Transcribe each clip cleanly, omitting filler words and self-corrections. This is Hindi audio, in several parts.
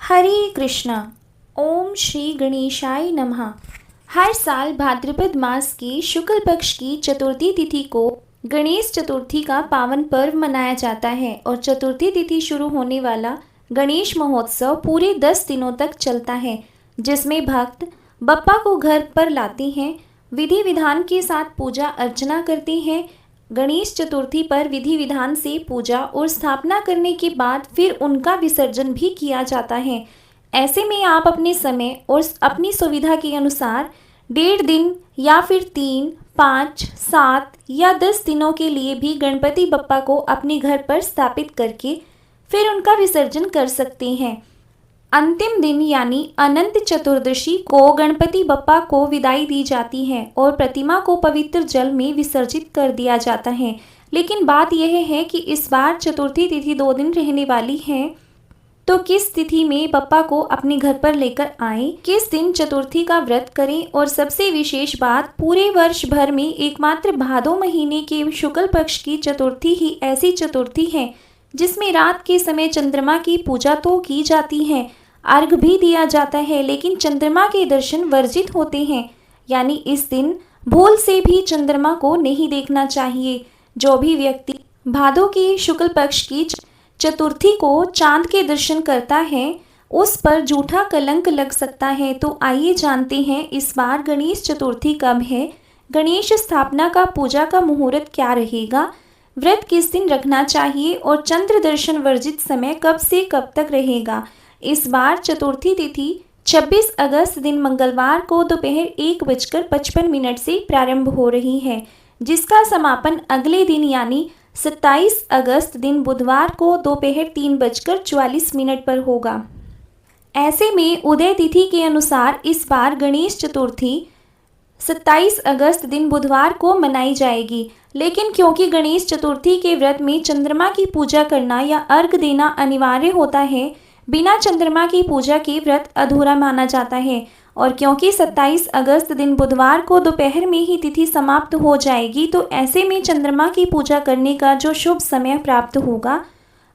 हरे कृष्णा। ओम श्री गणेशाय नमः। हर साल भाद्रपद मास की शुक्ल पक्ष की चतुर्थी तिथि को गणेश चतुर्थी का पावन पर्व मनाया जाता है और चतुर्थी तिथि शुरू होने वाला गणेश महोत्सव पूरे 10 दिनों तक चलता है, जिसमें भक्त बप्पा को घर पर लाते हैं, विधि विधान के साथ पूजा अर्चना करते हैं। गणेश चतुर्थी पर विधि विधान से पूजा और स्थापना करने के बाद फिर उनका विसर्जन भी किया जाता है। ऐसे में आप अपने समय और अपनी सुविधा के अनुसार 1.5 दिन या फिर 3, 5, 7 या 10 दिनों के लिए भी गणपति बप्पा को अपने घर पर स्थापित करके फिर उनका विसर्जन कर सकते हैं। अंतिम दिन यानी अनंत चतुर्दशी को गणपति बप्पा को विदाई दी जाती है और प्रतिमा को पवित्र जल में विसर्जित कर दिया जाता है। लेकिन बात यह है कि इस बार चतुर्थी तिथि 2 दिन रहने वाली है, तो किस तिथि में बप्पा को अपने घर पर लेकर आएं, किस दिन चतुर्थी का व्रत करें, और सबसे विशेष बात, पूरे वर्ष भर में एकमात्र भादो महीने के शुक्ल पक्ष की चतुर्थी ही ऐसी चतुर्थी है जिसमें रात के समय चंद्रमा की पूजा तो की जाती है, अर्घ भी दिया जाता है, लेकिन चंद्रमा के दर्शन वर्जित होते हैं। यानी इस दिन भूल से भी चंद्रमा को नहीं देखना चाहिए। जो भी व्यक्ति भादो के शुक्ल पक्ष की चतुर्थी को चांद के दर्शन करता है उस पर झूठा कलंक लग सकता है। तो आइए जानते हैं इस बार गणेश चतुर्थी कब है, गणेश स्थापना का पूजा का मुहूर्त क्या रहेगा, व्रत किस दिन रखना चाहिए और चंद्र दर्शन वर्जित समय कब से कब तक रहेगा। इस बार चतुर्थी तिथि 26 अगस्त दिन मंगलवार को दोपहर 1:55 से प्रारंभ हो रही है, जिसका समापन अगले दिन यानी 27 अगस्त दिन बुधवार को दोपहर 3:44 पर होगा। ऐसे में उदय तिथि के अनुसार इस बार गणेश चतुर्थी 27 अगस्त दिन बुधवार को मनाई जाएगी। लेकिन क्योंकि गणेश चतुर्थी के व्रत में चंद्रमा की पूजा करना या अर्घ देना अनिवार्य होता है, बिना चंद्रमा की पूजा के व्रत अधूरा माना जाता है, और क्योंकि 27 अगस्त दिन बुधवार को दोपहर में ही तिथि समाप्त हो जाएगी, तो ऐसे में चंद्रमा की पूजा करने का जो शुभ समय प्राप्त होगा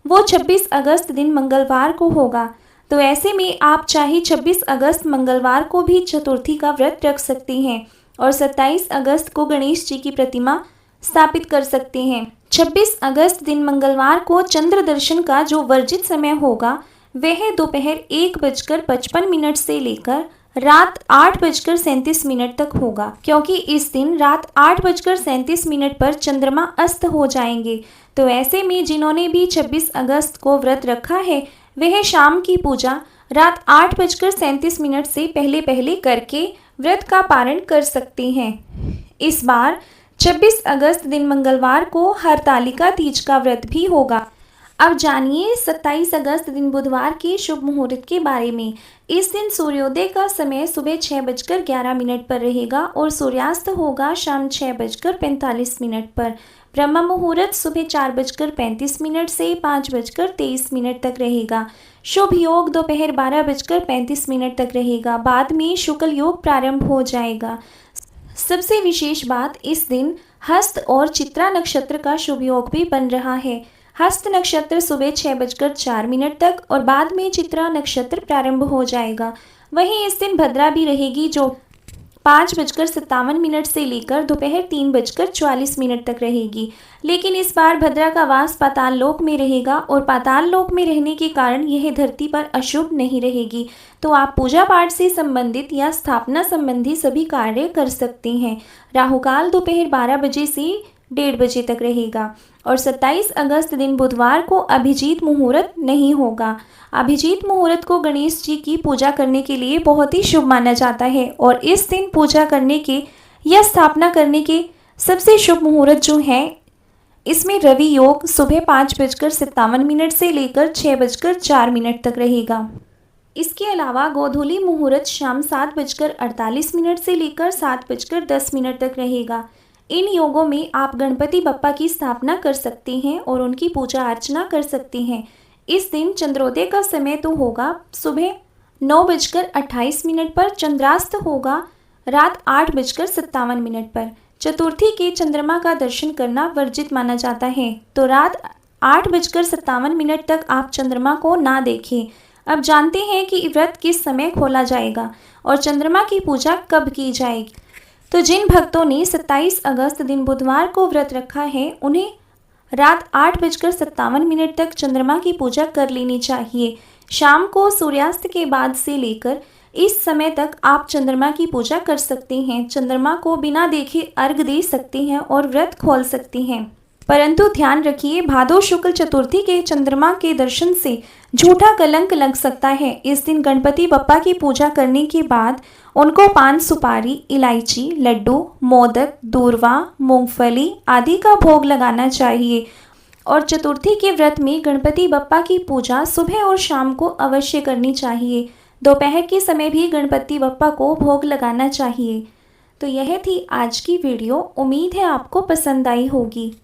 वो 26 अगस्त दिन मंगलवार को होगा। तो ऐसे में आप चाहे 26 अगस्त मंगलवार को भी चतुर्थी का व्रत रख सकते हैं और 27 अगस्त को गणेश जी की प्रतिमा स्थापित कर सकते हैं। 26 अगस्त दिन मंगलवार को चंद्र दर्शन का जो वर्जित समय होगा वह दोपहर 1:55 से लेकर रात 8:37 तक होगा, क्योंकि इस दिन रात 8:37 पर चंद्रमा अस्त हो जाएंगे। तो ऐसे में जिन्होंने भी 26 अगस्त को व्रत रखा है वह शाम की पूजा रात 8:37 से पहले पहले करके व्रत का पारण कर सकते हैं। इस बार 26 अगस्त दिन मंगलवार को हरतालिका तीज का व्रत भी होगा। अब जानिए 27 अगस्त दिन बुधवार के शुभ मुहूर्त के बारे में। इस दिन सूर्योदय का समय सुबह 6:11 पर रहेगा और सूर्यास्त होगा शाम 6:45 पर। ब्रह्म मुहूर्त सुबह 4:35 से 5:23 तक रहेगा। शुभ योग दोपहर 12:35 तक रहेगा। बाद में शुक्ल योग प्रारंभ हो जाएगा। सबसे विशेष बात, इस दिन हस्त और चित्रा नक्षत्र का शुभ योग भी बन रहा है। हस्त नक्षत्र सुबह 6:04 तक और बाद में चित्रा नक्षत्र प्रारंभ हो जाएगा। वहीं इस दिन भद्रा भी रहेगी जो 5:57 से लेकर दोपहर 3:44 तक रहेगी। लेकिन इस बार भद्रा का वास पाताल लोक में रहेगा और पाताल लोक में रहने के कारण यह धरती पर अशुभ नहीं रहेगी। तो आप पूजा पाठ से संबंधित या स्थापना संबंधी सभी कार्य कर सकते हैं। राहुकाल दोपहर 12 बजे से 1:30 बजे तक रहेगा और 27 अगस्त दिन बुधवार को अभिजीत मुहूर्त नहीं होगा। अभिजीत मुहूर्त को गणेश जी की पूजा करने के लिए बहुत ही शुभ माना जाता है और इस दिन पूजा करने के या स्थापना करने के सबसे शुभ मुहूर्त जो है, इसमें रवि योग सुबह 5:57 से लेकर 6:04 तक रहेगा। इसके अलावा गोधूली मुहूर्त शाम 7:48 से लेकर 7:10 तक रहेगा। इन योगों में आप गणपति बप्पा की स्थापना कर सकते हैं और उनकी पूजा अर्चना कर सकते हैं। इस दिन चंद्रोदय का समय तो होगा सुबह 9:28 पर, चंद्रास्त होगा रात 8:57 पर। चतुर्थी के चंद्रमा का दर्शन करना वर्जित माना जाता है, तो रात 8:57 तक आप चंद्रमा को ना देखें। अब जानते हैं कि व्रत किस समय खोला जाएगा और चंद्रमा की पूजा कब की जाएगी। तो जिन भक्तों ने 27 अगस्त दिन बुधवार को व्रत रखा है, उन्हें रात 8:57 तक चंद्रमा की पूजा कर लेनी चाहिए। शाम को सूर्यास्त के बाद से लेकर इस समय तक आप चंद्रमा की पूजा कर सकते हैं। चंद्रमा को बिना देखे अर्घ दे सकते हैं और व्रत खोल सकते हैं। परंतु ध्यान रखिए, भादो शुक्ल चतुर्थी के चंद्रमा के दर्शन से झूठा कलंक लग सकता है। इस दिन गणपति बप्पा की पूजा करने के बाद उनको पान सुपारी, इलायची, लड्डू, मोदक, दूर्वा, मूंगफली आदि का भोग लगाना चाहिए। और चतुर्थी के व्रत में गणपति बप्पा की पूजा सुबह और शाम को अवश्य करनी चाहिए। दोपहर के समय भी गणपति बप्पा को भोग लगाना चाहिए। तो यह थी आज की वीडियो। उम्मीद है आपको पसंद आई होगी।